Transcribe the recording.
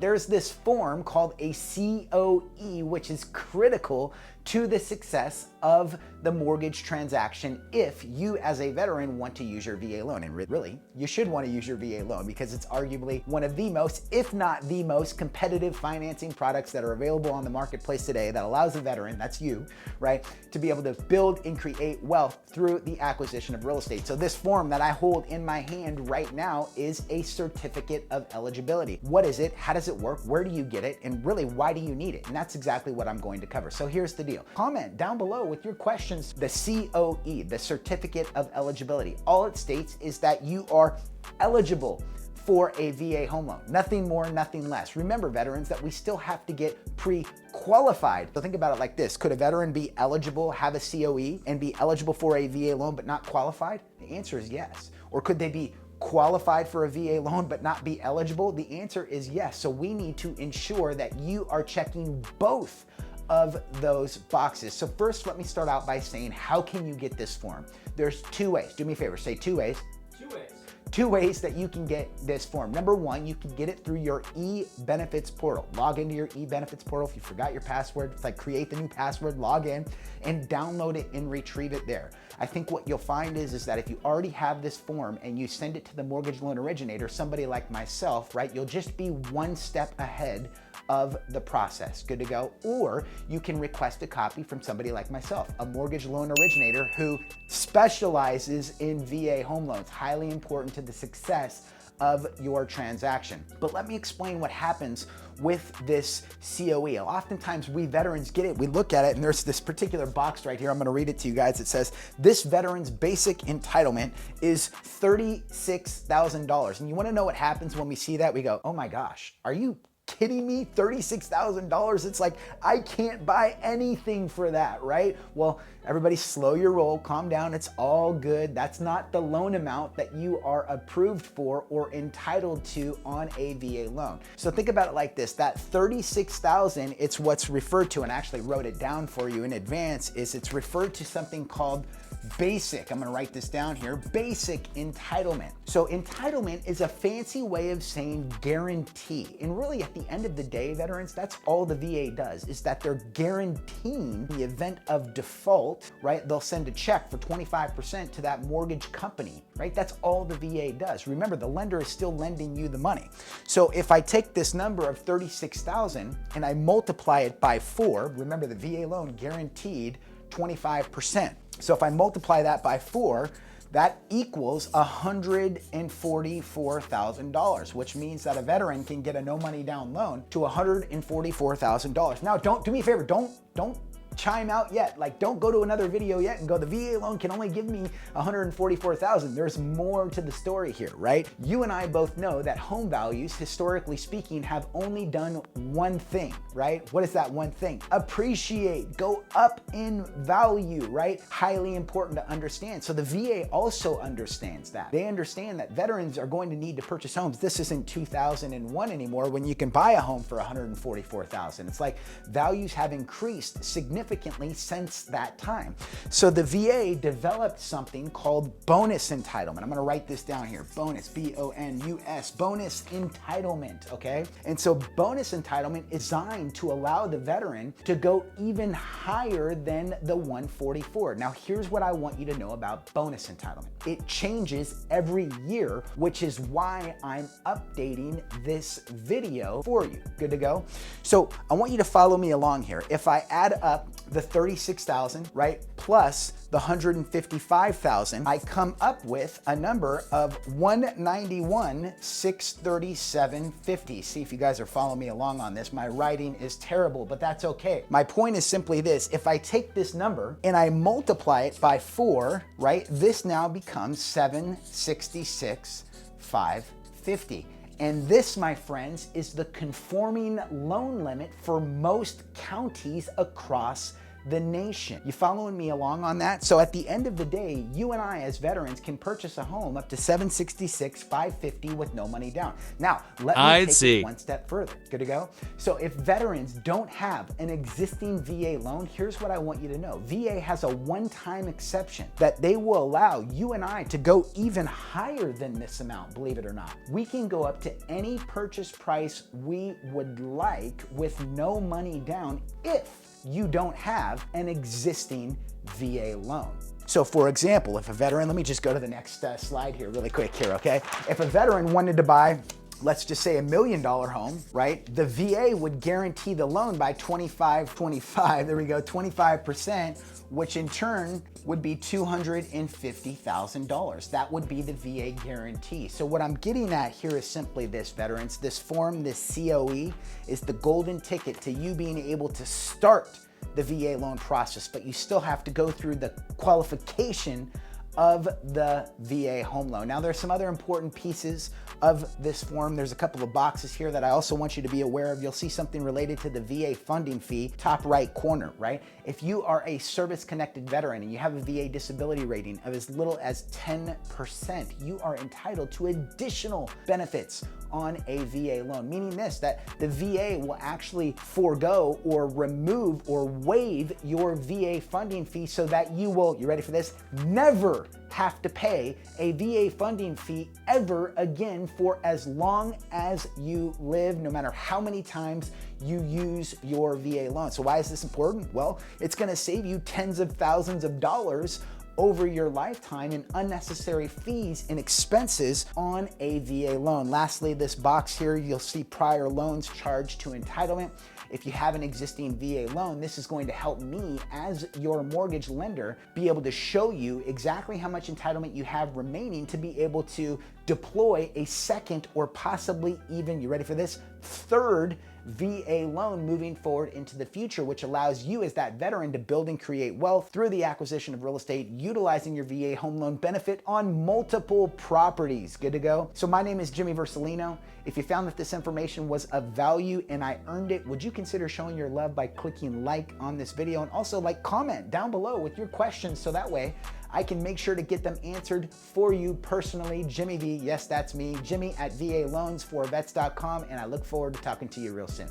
There's this form called a COE, which is critical to the success of the mortgage transaction if you as a veteran want to use your VA loan. And really, you should want to use your VA loan because it's arguably one of the most, if not the most, competitive financing products that are available on the marketplace today that allows a veteran, that's you, right, to be able to build and create wealth through the acquisition of real estate. So this form that I hold in my hand right now is a certificate of eligibility. What is it? How does it work? Where do you get it? And really, why do you need it? And that's exactly what I'm going to cover. So here's the deal. Comment down below with your questions. The COE, the Certificate of Eligibility, all it states is that you are eligible for a VA home loan. Nothing more, nothing less. Remember, veterans, that we still have to get pre-qualified. So think about it like this. Could a veteran be eligible, have a COE, and be eligible for a VA loan but not qualified? The answer is yes. Or could they be qualified for a VA loan but not be eligible? The answer is yes. So we need to ensure that you are checking both of those boxes. So first, let me start out by saying, how can you get this form? There's two ways. Do me a favor, say two ways. Two ways that you can get this form. Number one, you can get it through your e-benefits portal. Log into your e-benefits portal. If you forgot your password, it's like create the new password, log in and download it and retrieve it there. I think what you'll find is that if you already have this form and you send it to the mortgage loan originator, somebody like myself, right, you'll just be one step ahead of the process. Good to go. Or you can request a copy from somebody like myself, a mortgage loan originator who specializes in VA home loans. Highly important to the success of your transaction. But let me explain what happens with this COE. Oftentimes we veterans get it, we look at it, and there's this particular box right here. I'm gonna read it to you guys. It says, this veteran's basic entitlement is $36,000. And you wanna know what happens when we see that? We go, oh my gosh, are you kidding me? $36,000? It's like, I can't buy anything for that, right? Well, everybody slow your roll, calm down, it's all good. That's not the loan amount that you are approved for or entitled to on a VA loan. So think about it like this, that $36,000, it's what's referred to, and I actually wrote it down for you in advance, is it's referred to something called basic. I'm gonna write this down here, basic entitlement. So entitlement is a fancy way of saying guarantee. And really at the end of the day, veterans, that's all the VA does, is that they're guaranteeing the event of default, right? They'll send a check for 25% to that mortgage company, right? That's all the VA does. Remember, the lender is still lending you the money. So if I take this number of 36,000 and I multiply it by 4, remember the VA loan guaranteed 25%. So if I multiply that by 4, that equals $144,000, which means that a veteran can get a no money down loan to $144,000. Now, don't do me a favor, don't chime out yet. Like, don't go to another video yet and go, the VA loan can only give me $144,000. There's more to the story here, right? You and I both know that home values, historically speaking, have only done one thing, right? What is that one thing? Appreciate, go up in value, right? Highly important to understand. So the VA also understands that. They understand that veterans are going to need to purchase homes. This isn't 2001 anymore when you can buy a home for $144,000. It's like values have increased significantly since that time. So the VA developed something called bonus entitlement. I'm gonna write this down here, bonus, B-O-N-U-S, bonus entitlement, okay? And so bonus entitlement is designed to allow the veteran to go even higher than the 144. Now here's what I want you to know about bonus entitlement. It changes every year, which is why I'm updating this video for you. Good to go? So I want you to follow me along here. If I add up the 36,000, right, plus the 155,000, I come up with a number of 191,637.50. See if you guys are following me along on this. My writing is terrible, but that's okay. My point is simply this: if I take this number and I multiply it by 4, right, this now becomes 766,550. And this, my friends, is the conforming loan limit for most counties across the nation. You following me along on that? So at the end of the day, you and I as veterans can purchase a home up to $766,000, $550,000 with no money down. Now, let me take it one step further. Good to go? So if veterans don't have an existing VA loan, here's what I want you to know. VA has a one-time exception that they will allow you and I to go even higher than this amount, believe it or not. We can go up to any purchase price we would like with no money down if you don't have an existing VA loan. So for example, if a veteran, let me just go to the next slide here really quick here, okay? If a veteran wanted to buy, let's just say $1 million home, right? The VA would guarantee the loan by 25%, which in turn would be $250,000. That would be the VA guarantee. So what I'm getting at here is simply this, veterans. This form, this COE, is the golden ticket to you being able to start the VA loan process, but you still have to go through the qualification of the VA home loan. Now there's some other important pieces of this form. There's a couple of boxes here that I also want you to be aware of. You'll see something related to the VA funding fee, top right corner, right? If you are a service-connected veteran and you have a VA disability rating of as little as 10%, you are entitled to additional benefits on a VA loan, meaning this, that the VA will actually forego or remove or waive your VA funding fee so that you will, you ready for this, never have to pay a VA funding fee ever again for as long as you live, no matter how many times you use your VA loan. So why is this important? Well, it's gonna save you tens of thousands of dollars over your lifetime in unnecessary fees and expenses on a VA loan. Lastly, this box here, you'll see prior loans charged to entitlement. If you have an existing VA loan, this is going to help me as your mortgage lender be able to show you exactly how much entitlement you have remaining to be able to deploy a second or possibly even, you ready for this, third VA loan moving forward into the future, which allows you as that veteran to build and create wealth through the acquisition of real estate, utilizing your VA home loan benefit on multiple properties. Good to go? So my name is Jimmy Vercellino. If you found that this information was of value and I earned it, would you consider showing your love by clicking like on this video, and also comment down below with your questions so that way I can make sure to get them answered for you personally. Jimmy V, yes, that's me, Jimmy at VALoans4vets.com, and I look forward to talking to you real soon.